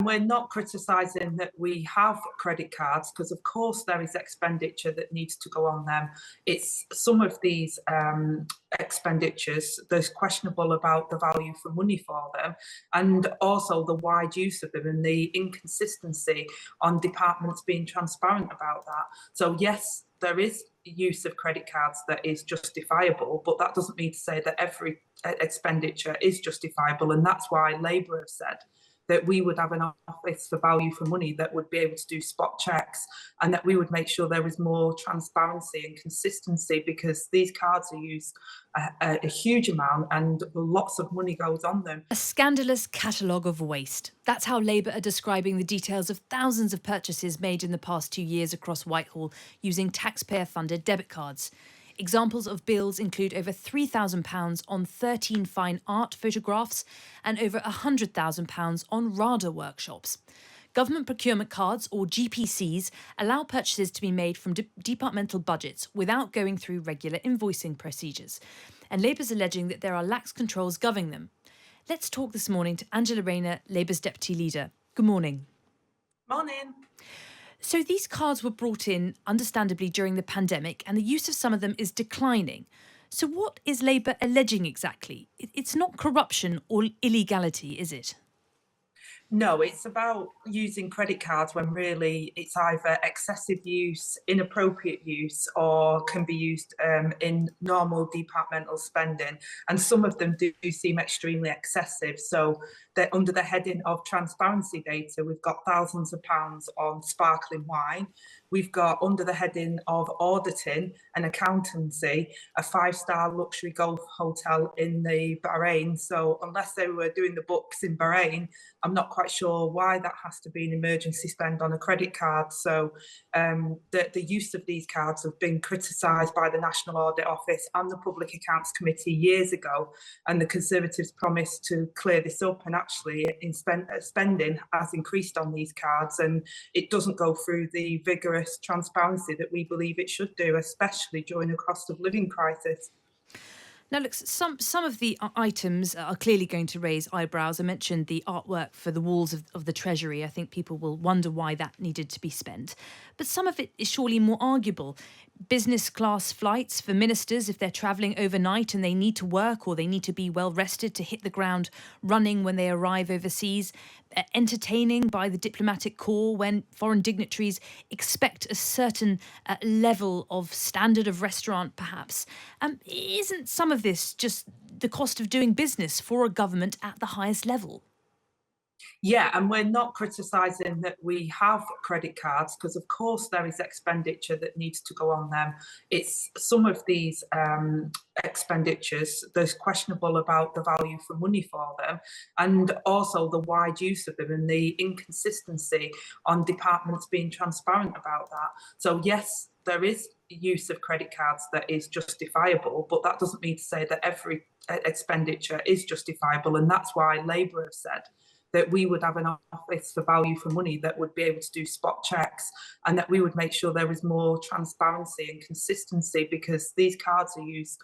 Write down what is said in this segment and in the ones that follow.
we're not criticising that we have credit cards, because of course there is expenditure that needs to go on them. It's some of these expenditures, there's questionable about the value for money for them, and also the wide use of them and the inconsistency on departments being transparent about that. So yes, there is use of credit cards that is justifiable, but that doesn't mean to say that every expenditure is justifiable. And that's why Labour have said that we would have an office for value for money that would be able to do spot checks, and that we would make sure there was more transparency and consistency, because these cards are used a huge amount and lots of money goes on them. A scandalous catalogue of waste. That's how Labour are describing the details of thousands of purchases made in the past 2 years across Whitehall using taxpayer-funded debit cards. Examples of bills include over £3,000 on 13 fine art photographs and over £100,000 on RADA workshops. Government procurement cards, or GPCs, allow purchases to be made from departmental budgets without going through regular invoicing procedures. And Labour's alleging that there are lax controls governing them. Let's talk this morning to Angela Rayner, Labour's Deputy Leader. Good morning. Morning. So these cards were brought in, understandably, during the pandemic, and the use of some of them is declining. So what is Labour alleging exactly? It's not corruption or illegality, is it? No, it's about using credit cards when really it's either excessive use, inappropriate use, or can be used in normal departmental spending. And some of them do seem extremely excessive. So they're under the heading of transparency data. We've got thousands of pounds on sparkling wine. We've got under the heading of auditing and accountancy, a 5-star luxury golf hotel in the Bahrain. So unless they were doing the books in Bahrain, I'm not quite sure why that has to be an emergency spend on a credit card. So the use of these cards have been criticised by the National Audit Office and the Public Accounts Committee years ago. And the Conservatives promised to clear this up, and actually spending has increased on these cards, and it doesn't go through the vigorous transparency that we believe it should do, especially during a cost of living crisis. Now, look, some of the items are clearly going to raise eyebrows. I mentioned the artwork for the walls of the Treasury. I think people will wonder why that needed to be spent. But some of it is surely more arguable. Business class flights for ministers if they're travelling overnight and they need to work or they need to be well rested to hit the ground running when they arrive overseas. Entertaining by the diplomatic corps when foreign dignitaries expect a certain level of standard of restaurant, perhaps. Isn't some of this just the cost of doing business for a government at the highest level? Yeah, and we're not criticising that we have credit cards, because of course there is expenditure that needs to go on them. It's some of these expenditures, there's questionable about the value for money for them, and also the wide use of them and the inconsistency on departments being transparent about that. So yes, there is use of credit cards that is justifiable, but that doesn't mean to say that every expenditure is justifiable. And that's why Labour have said that we would have an office for value for money that would be able to do spot checks, and that we would make sure there was more transparency and consistency, because these cards are used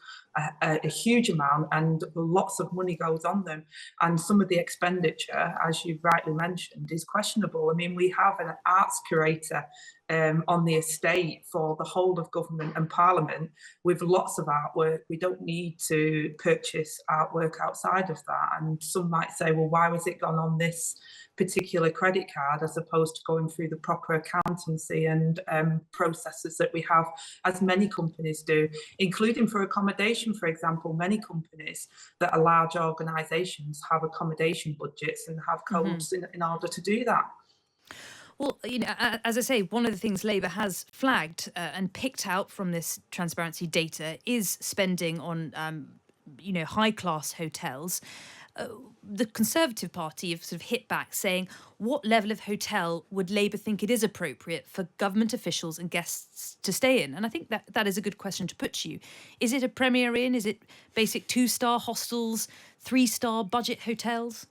a huge amount and lots of money goes on them. And some of the expenditure, as you rightly mentioned, is questionable. I mean, we have an arts curator on the estate for the whole of government and parliament with lots of artwork. We don't need to purchase artwork outside of that. And some might say, well, why was it gone on this particular credit card as opposed to going through the proper accountancy and processes that we have, as many companies do, including for accommodation, for example. Many companies that are large organisations have accommodation budgets and have codes in order to do that. Well, as I say, one of the things Labour has flagged and picked out from this transparency data is spending on, high-class hotels. The Conservative Party have sort of hit back, saying, what level of hotel would Labour think it is appropriate for government officials and guests to stay in? And I think that is a good question to put to you. Is it a Premier Inn? Is it basic 2-star hostels, 3-star budget hotels?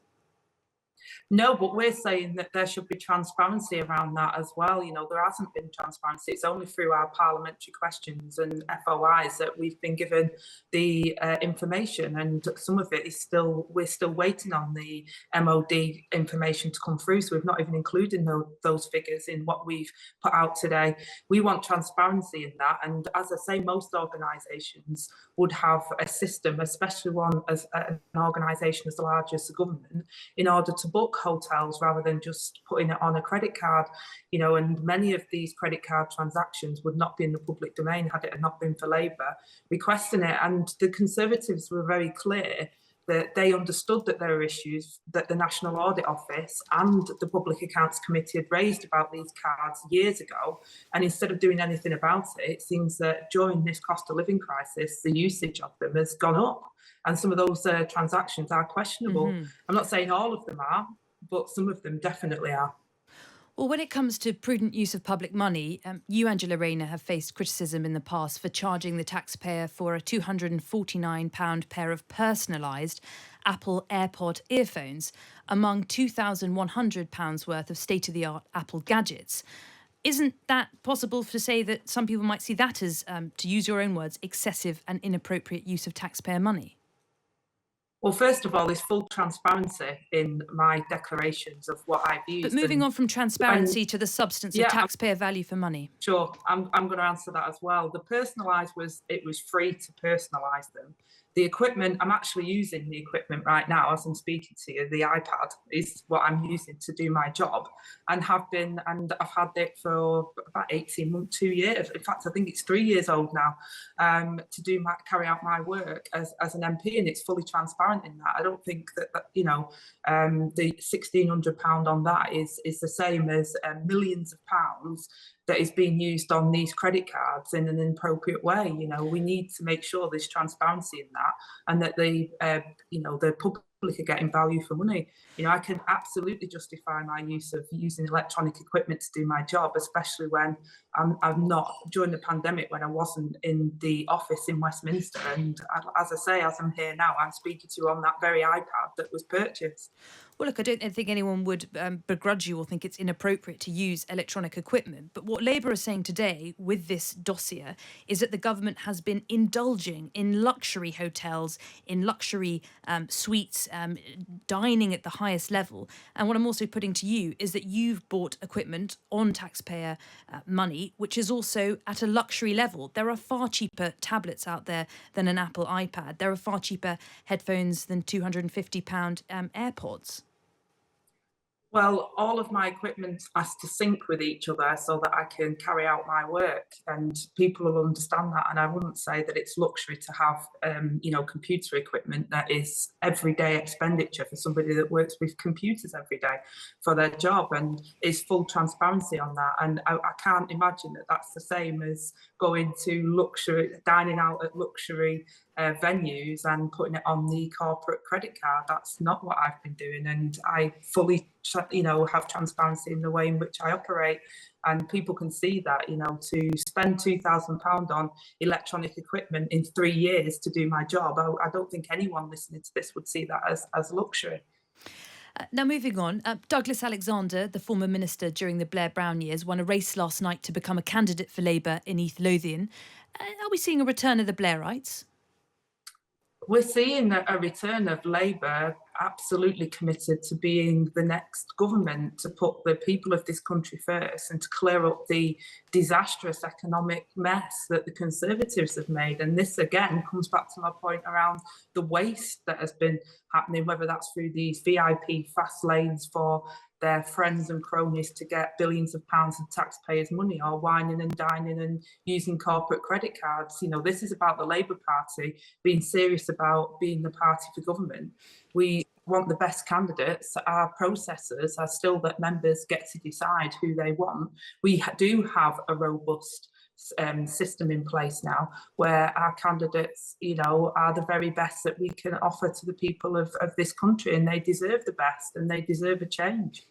No, but we're saying that there should be transparency around that as well. You know, there hasn't been transparency. It's only through our parliamentary questions and FOIs that we've been given the information, and some of it is still, we're still waiting on the MOD information to come through. So we've not even included those figures in what we've put out today. We want transparency in that. And as I say, most organisations would have a system, especially one as an organisation as large as the government, in order to book hotels rather than just putting it on a credit card, you know, and many of these credit card transactions would not be in the public domain had it not been for Labour requesting it. And the Conservatives were very clear that they understood that there are issues that the National Audit Office and the Public Accounts Committee had raised about these cards years ago. And instead of doing anything about it, it seems that during this cost of living crisis, the usage of them has gone up. And some of those transactions are questionable. I'm not saying all of them are, but some of them definitely are. Well, when it comes to prudent use of public money, you, Angela Rayner, have faced criticism in the past for charging the taxpayer for a £249 pair of personalised Apple AirPod earphones among £2,100 worth of state-of-the-art Apple gadgets. Isn't that possible to say that some people might see that as, to use your own words, excessive and inappropriate use of taxpayer money? Well, first of all, there's full transparency in my declarations of what I've used. But moving on from transparency to the substance of taxpayer value for money. Sure, I'm going to answer that as well. The personalised it was free to personalise them. The equipment, I'm actually using the equipment right now as I'm speaking to you. The iPad is what I'm using to do my job, and I've had it for about 18 months, 2 years. In fact, I think it's 3 years old now, to carry out my work as an MP, and it's fully transparent in that. I don't think that you know, the £1,600 on that is the same as millions of pounds that is being used on these credit cards in an inappropriate way. You know, we need to make sure there's transparency in that, and that the public are getting value for money. You know, I can absolutely justify my use of using electronic equipment to do my job, especially when I'm not, during the pandemic, when I wasn't in the office in Westminster. And as I say, as I'm here now, I'm speaking to you on that very iPad that was purchased. Well, look, I don't think anyone would begrudge you or think it's inappropriate to use electronic equipment. But what Labour is saying today with this dossier is that the government has been indulging in luxury hotels, in luxury suites, dining at the highest level. And what I'm also putting to you is that you've bought equipment on taxpayer money, which is also at a luxury level. There are far cheaper tablets out there than an Apple iPad. There are far cheaper headphones than £250 AirPods. Well, all of my equipment has to sync with each other so that I can carry out my work, and people will understand that. And I wouldn't say that it's luxury to have, computer equipment that is everyday expenditure for somebody that works with computers every day for their job, and is full transparency on that. And I can't imagine that that's the same as going to dining out at luxury venues and putting it on the corporate credit card. That's not what I've been doing, and I fully have transparency in the way in which I operate, and people can see that. You know, to spend £2,000 on electronic equipment in 3 years to do my job, I don't think anyone listening to this would see that as luxury. Now, moving on, Douglas Alexander, the former minister during the Blair Brown years, won a race last night to become a candidate for Labour in East Lothian. Are we seeing a return of the Blairites? We're seeing a return of Labour absolutely committed to being the next government, to put the people of this country first and to clear up the disastrous economic mess that the Conservatives have made. And this, again, comes back to my point around the waste that has been happening, whether that's through these VIP fast lanes for their friends and cronies to get billions of pounds of taxpayers' money, or whining and dining and using corporate credit cards. You know, this is about the Labour Party being serious about being the party for government. We want the best candidates. Our processes are still that members get to decide who they want. We do have a robust system in place now where our candidates, are the very best that we can offer to the people of this country, and they deserve the best and they deserve a change.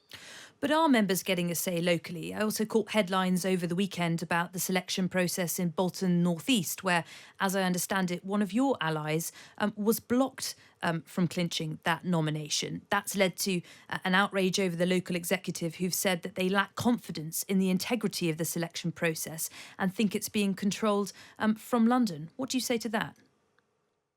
But are members getting a say locally? I also caught headlines over the weekend about the selection process in Bolton North East, where, as I understand it, one of your allies was blocked from clinching that nomination. That's led to an outrage over the local executive, who've said that they lack confidence in the integrity of the selection process and think it's being controlled from London. What do you say to that?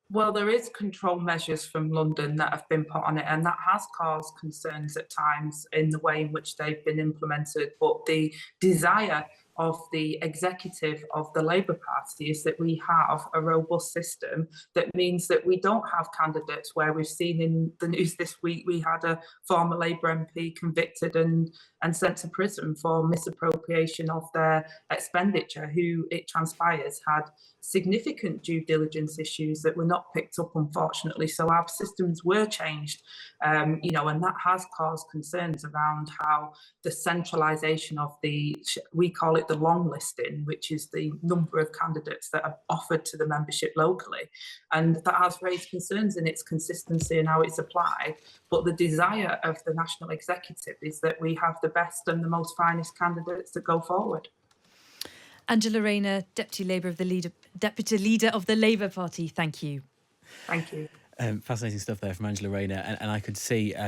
Well, there is control measures from London that have been put on it, and that has caused concerns at times in the way in which they've been implemented. But the desire of the executive of the Labour Party is that we have a robust system that means that we don't have candidates where we've seen in the news this week we had a former Labour MP convicted and sent to prison for misappropriation of their expenditure, who it transpires had significant due diligence issues that were not picked up, unfortunately. So our systems were changed, and that has caused concerns around how the centralisation of we call it the long listing, which is the number of candidates that are offered to the membership locally. And that has raised concerns in its consistency and how it's applied. But the desire of the National Executive is that we have the best and the most finest candidates that go forward. Angela Rayner, Deputy Leader of the Labour Party, thank you. Thank you. Fascinating stuff there from Angela Rayner, and I could see